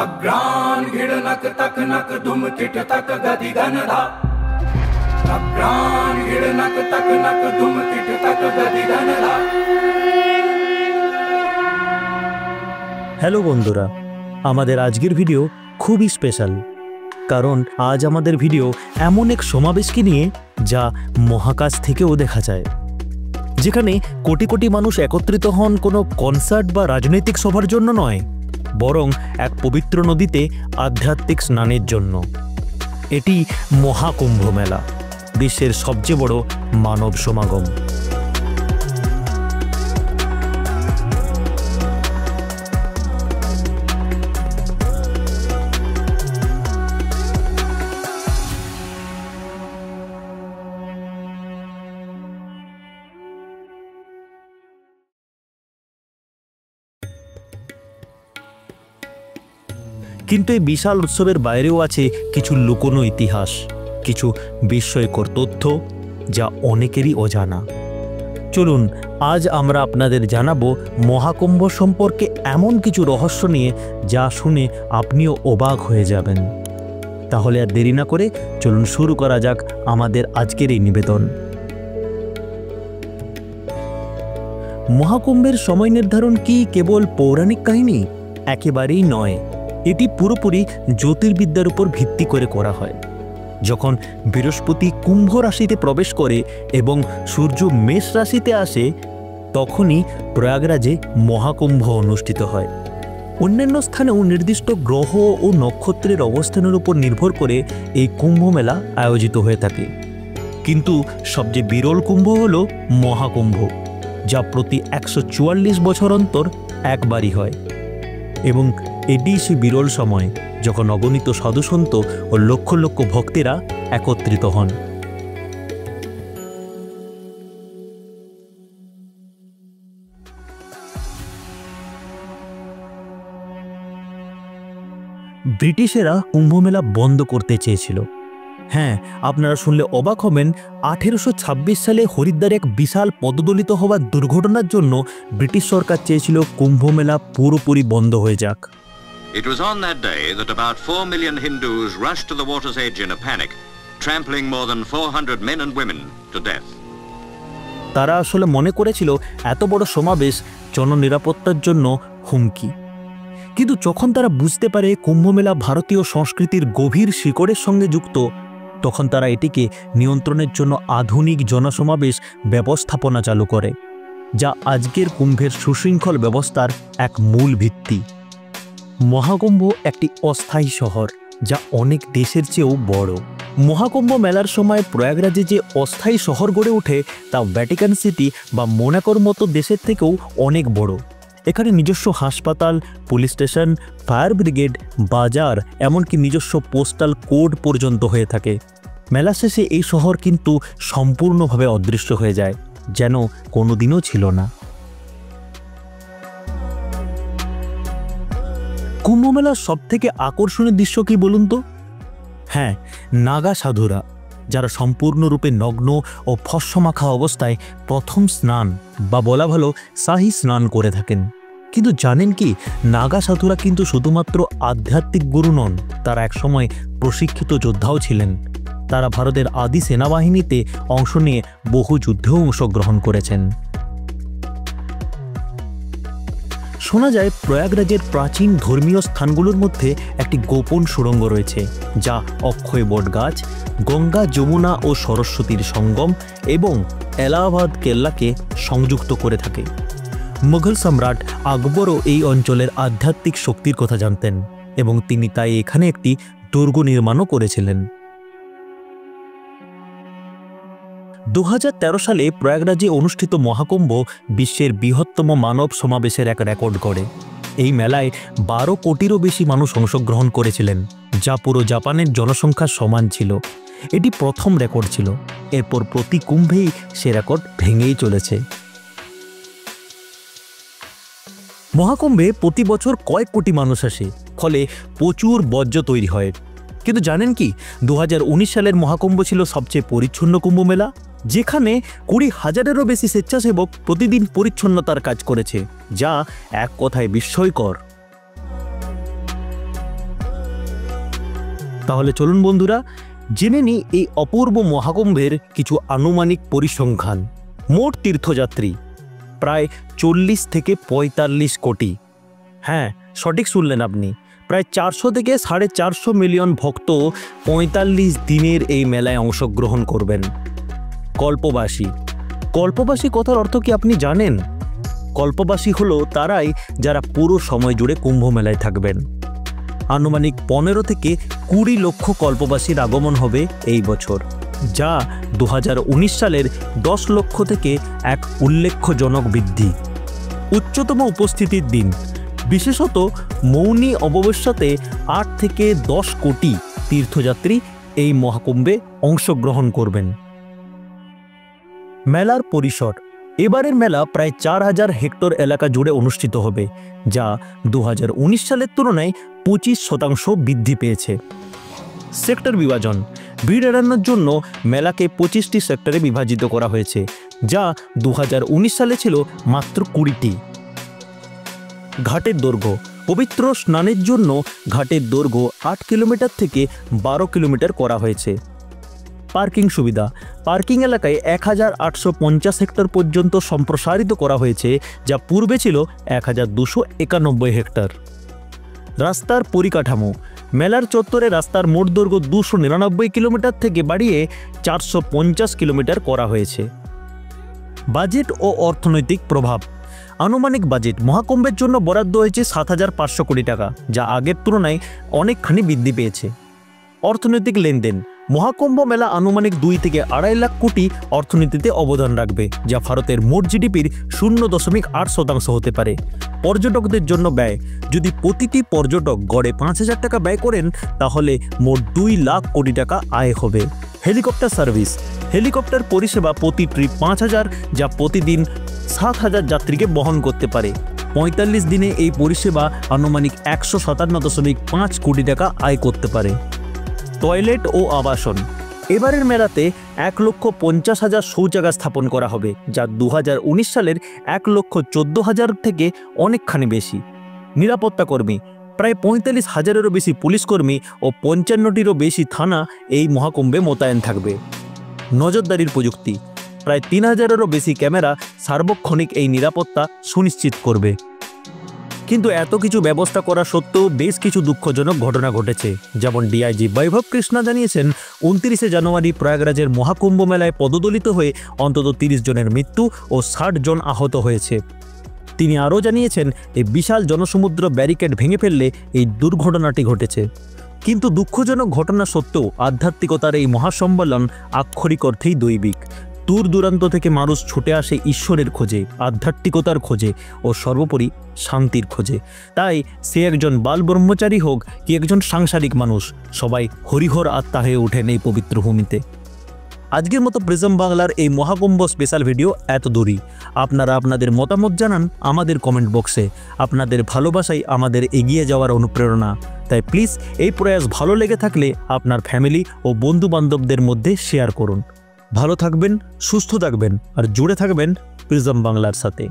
अग्रान घिड़नक तकनक धुमकिट तक गति गनधा अग्रान घिड़नक तकनक धुमकिट तक गति गनधा। হ্যালো বন্ধুরা, আমাদের আজকের ভিডিও খুবই স্পেশাল, কারণ আজ আমাদের ভিডিও এমন এক সমাবেশকে নিয়ে যা মহাকাশ থেকেও দেখা যায়, যেখানে কোটি কোটি মানুষ একত্রিত হন কোনো কনসার্ট বা রাজনৈতিক সভার জন্য নয়, বরং এক পবিত্র নদীতে আধ্যাত্মিক স্নানের জন্য। এটি মহাকুম্ভ মেলা, বিশ্বের সবচেয়ে বড় মানব সমাগম। কিন্তু এই বিশাল উৎসবের বাইরেও আছে কিছু লুকোনো ইতিহাস, কিছু বিস্ময়কর তথ্য যা অনেকেরই অজানা। চলুন আজ আমরা আপনাদের জানাবো মহাকুম্ভ সম্পর্কে এমন কিছু রহস্য নিয়ে যা শুনে আপনিও অবাক হয়ে যাবেন। তাহলে আর দেরি না করে চলুন শুরু করা যাক আমাদের আজকের এই নিবেদন। মহাকুম্ভের সময় নির্ধারণ কি কেবল পৌরাণিক কাহিনী? একেবারেই নয়, এটি পুরোপুরি জ্যোতির্বিদ্যার উপর ভিত্তি করে করা হয়। যখন বৃহস্পতি কুম্ভ রাশিতে প্রবেশ করে এবং সূর্য মেষ রাশিতে আসে, তখনই প্রয়াগরাজে মহাকুম্ভ অনুষ্ঠিত হয়। অন্যান্য স্থানেও নির্দিষ্ট গ্রহ ও নক্ষত্রের অবস্থানের উপর নির্ভর করে এই কুম্ভ মেলা আয়োজিত হয়ে থাকে, কিন্তু সবচেয়ে বিরল কুম্ভ হল মহাকুম্ভ, যা প্রতি 144 বছর অন্তর একবারই হয়। এবং এটি সেই বিরল সময় যখন অগণিত সাধুসন্ত ও লক্ষ লক্ষ ভক্তেরা একত্রিত হন। ব্রিটিশেরা কুম্ভমেলা বন্ধ করতে চেয়েছিল। হ্যাঁ, আপনারা শুনলে অবাক হবেন, 1826 সালে হরিদ্বার এক বিশাল পদদলিত হওয়ার দুর্ঘটনার জন্য ব্রিটিশ সরকার চেয়েছিল কুম্ভমেলা পুরোপুরি বন্ধ হয়ে যাক। It was on that day that about 4 million Hindus rushed to the water's edge in a panic, trampling more than 400 men and women to death. তারা আসলে মনে করেছিল এত বড় সমাবেশ জননিরাপত্তার জন্য হুমকি, কিন্তু যখন তারা বুঝতে পারে কুম্ভমেলা ভারতীয় সংস্কৃতির গভীর শিকড়ের সঙ্গে যুক্ত, তখন তারা এটিকে নিয়ন্ত্রণের জন্য আধুনিক জনসমাবেশ ব্যবস্থাপনা চালু করে, যা আজকের কুম্ভের সুশৃঙ্খল ব্যবস্থার এক মূল ভিত্তি। মহাকুম্ভ একটি অস্থায়ী শহর যা অনেক দেশের চেয়েও বড়। মহাকুম্ভ মেলার সময় প্রয়াগরাজে যে অস্থায়ী শহর গড়ে ওঠে তা ভ্যাটিকান সিটি বা মোনাকোর মতো দেশের থেকেও অনেক বড়। এখানে নিজস্ব হাসপাতাল, পুলিশ স্টেশন, ফায়ার ব্রিগেড, বাজার, এমনকি নিজস্ব পোস্টাল কোড পর্যন্ত হয়ে থাকে। মেলা শেষে এই শহর কিন্তু সম্পূর্ণভাবে অদৃশ্য হয়ে যায়, যেন কোনোদিনও ছিল না। কুম্ভমেলার সবথেকে আকর্ষণীয় দৃশ্য কি বলুন তো? হ্যাঁ, নাগা সাধুরা, যারা সম্পূর্ণরূপে নগ্ন ও ফস্যমাখা অবস্থায় প্রথম স্নান বা বলা ভালো শাহী স্নান করে থাকেন। কিন্তু জানেন কি, নাগা সাধুরা কিন্তু শুধুমাত্র আধ্যাত্মিক গুরু নন, তারা একসময় প্রশিক্ষিত যোদ্ধাও ছিলেন। তারা ভারতের আদি সেনাবাহিনীতে অংশ নিয়ে বহু যুদ্ধেও অংশগ্রহণ করেছেন। শোনা যায় প্রয়াগরাজের প্রাচীন ধর্মীয় স্থানগুলোর মধ্যে একটি গোপন সুড়ঙ্গ রয়েছে, যা অক্ষয় বটগাছ, গঙ্গা, যমুনা ও সরস্বতীর সঙ্গম এবং এলাহাবাদ কেল্লাকে সংযুক্ত করে থাকে। মুঘল সম্রাট আকবরও এই অঞ্চলের আধ্যাত্মিক শক্তির কথা জানতেন এবং তিনি তাই এখানে একটি দুর্গ নির্মাণও করেছিলেন। 2013 সালে প্রয়াগরাজে অনুষ্ঠিত মহাকুম্ভ বিশ্বের বৃহত্তম মানব সমাবেশের এক রেকর্ড গড়ে। এই মেলায় 12 কোটিরও বেশি মানুষ অংশগ্রহণ করেছিলেন, যা পুরো জাপানের জনসংখ্যার সমান ছিল। এটি প্রথম রেকর্ড ছিল। এরপর প্রতি কুম্ভেই সে রেকর্ড ভেঙেই চলেছে। মহাকুম্ভে প্রতি বছর কয়েক কোটি মানুষ আসে, ফলে প্রচুর বর্জ্য তৈরি হয়। কিন্তু জানেন কি, 2019 সালের মহাকুম্ভ ছিল সবচেয়ে পরিচ্ছন্ন কুম্ভ মেলা, যেখানে 20,000-এরও বেশি স্বেচ্ছাসেবক প্রতিদিন পরিচ্ছন্নতার কাজ করেছে, যা এক কথায় বিস্ময়কর। তাহলে চলুন বন্ধুরা জেনে নিই এই অপূর্ব মহাকুম্ভের কিছু আনুমানিক পরিসংখ্যান। মোট তীর্থযাত্রী প্রায় 40 থেকে 45 কোটি। হ্যাঁ, সঠিক শুনলেন আপনি, প্রায় 400 থেকে 450 মিলিয়ন ভক্ত 45 দিনের এই মেলায় অংশগ্রহণ করবেন। কল্পবাসী, কল্পবাসী কথার অর্থ কি আপনি জানেন? কল্পবাসী হলো তারাই যারা পুরো সময় জুড়ে কুম্ভ মেলায় থাকবেন। আনুমানিক 15 থেকে 20 লক্ষ কল্পবাসীর আগমন হবে এই বছর, যা 2019 সালের 10 লক্ষ থেকে এক উল্লেখজনক বৃদ্ধি। উচ্চতম উপস্থিতির দিন, বিশেষত মৌনী অমাবস্যাতে 8 থেকে 10 কোটি তীর্থযাত্রী এই মহাকুম্ভে অংশগ্রহণ করবেন। মেলার পরিসর, এবারের মেলা প্রায় 4000 হেক্টর এলাকা জুড়ে অনুষ্ঠিত হবে, যা 2019 সালের তুলনায় 25% বৃদ্ধি পেয়েছে। সেক্টর বিভাজন, ভিড় এড়ানোর জন্য মেলাকে 25টি সেক্টরে বিভাজিত করা হয়েছে, যা 2019 সালে ছিল মাত্র 20টি। ঘাটের দৈর্ঘ্য, পবিত্র স্নানের জন্য ঘাটের দৈর্ঘ্য 8 কিলোমিটার থেকে 12 কিলোমিটার করা হয়েছে। পার্কিং সুবিধা, পার্কিং এলাকায় 1850 হেক্টর পর্যন্ত সম্প্রসারিত করা হয়েছে, যা পূর্বে ছিল 1291 হেক্টর। রাস্তার পরিকাঠামো, মেলার চত্বরে রাস্তার মোট দৈর্ঘ্য 299 কিলোমিটার থেকে বাড়িয়ে 450 কিলোমিটার করা হয়েছে। বাজেট ও অর্থনৈতিক প্রভাব, আনুমানিক বাজেট মহাকুম্ভের জন্য বরাদ্দ হয়েছে 7500 কোটি টাকা, যা আগের তুলনায় অনেকখানি বৃদ্ধি পেয়েছে। অর্থনৈতিক লেনদেন, মহাকুম্ভ মেলা আনুমানিক 2 থেকে 2.5 লাখ কোটি অর্থনীতিতে অবদান রাখবে, যা ভারতের মোট জিডিপির 0.8% হতে পারে। পর্যটকদের জন্য ব্যয়, যদি প্রতিটি পর্যটক গড়ে 5000 টাকা ব্যয় করেন তাহলে মোট 2 লাখ কোটি টাকা আয় হবে। হেলিকপ্টার সার্ভিস, হেলিকপ্টার পরিষেবা প্রতি ট্রিপ 5000, যা প্রতিদিন 7000 যাত্রীকে বহন করতে পারে। 45 দিনে এই পরিষেবা আনুমানিক 157.5 কোটি টাকা আয় করতে পারে। টয়লেট ও আবাসন, এবারের মেলাতে 1,50,000 শৌচাগার স্থাপন করা হবে, যা 2019 সালের 1,14,000 থেকে অনেকখানি বেশি। নিরাপত্তা কর্মী, প্রায় 45,000-এরও বেশি পুলিশকর্মী ও 55টিরও বেশি থানা এই মহাকুম্ভে মোতায়েন থাকবে। নজরদারির প্রযুক্তি, প্রায় 3000-এরও বেশি ক্যামেরা সার্বক্ষণিক এই নিরাপত্তা সুনিশ্চিত করবে। কিন্তু এত কিছু ব্যবস্থা করা সত্ত্বেও বেশ কিছু দুঃখজনক ঘটনা ঘটেছে, যেমন ডিআইজি বৈভব কৃষ্ণা জানিয়েছেন 29 জানুয়ারি প্রয়াগরাজের মহাকুম্ভ মেলায় পদদলিত হয়ে অন্তত 30 জনের মৃত্যু ও 60 জন আহত হয়েছে। তিনি আরও জানিয়েছেন এই বিশাল জনসমুদ্র ব্যারিকেড ভেঙে ফেললে এই দুর্ঘটনাটি ঘটেছে। কিন্তু দুঃখজনক ঘটনা সত্ত্বেও আধ্যাত্মিকতার এই মহাসম্মেলন আক্ষরিক অর্থেই দৈবিক। দূর দূরান্ত থেকে মানুষ ছুটে আসে ঈশ্বরের খোঁজে, আধ্যাত্মিকতার খোঁজে ও সর্বোপরি শান্তির খোঁজে। তাই সে একজন বাল ব্রহ্মচারী হোক কি একজন সাংসারিক মানুষ, সবাই হরিহর আত্মা হয়ে ওঠেন এই পবিত্র ভূমিতে। আজকের মতো প্রিজম বাংলার এই মহাকুম্ভ স্পেশাল ভিডিও এত দূরই। আপনারা আপনাদের মতামত জানান আমাদের কমেন্ট বক্সে। আপনাদের ভালোবাসাই আমাদের এগিয়ে যাওয়ার অনুপ্রেরণা। তাই প্লিজ এই প্রয়াস ভালো লেগে থাকলে আপনার ফ্যামিলি ও বন্ধু বান্ধবদের মধ্যে শেয়ার করুন। ভালো থাকবেন, সুস্থ থাকবেন আর জুড়ে থাকবেন প্রিজম বাংলার সাথে।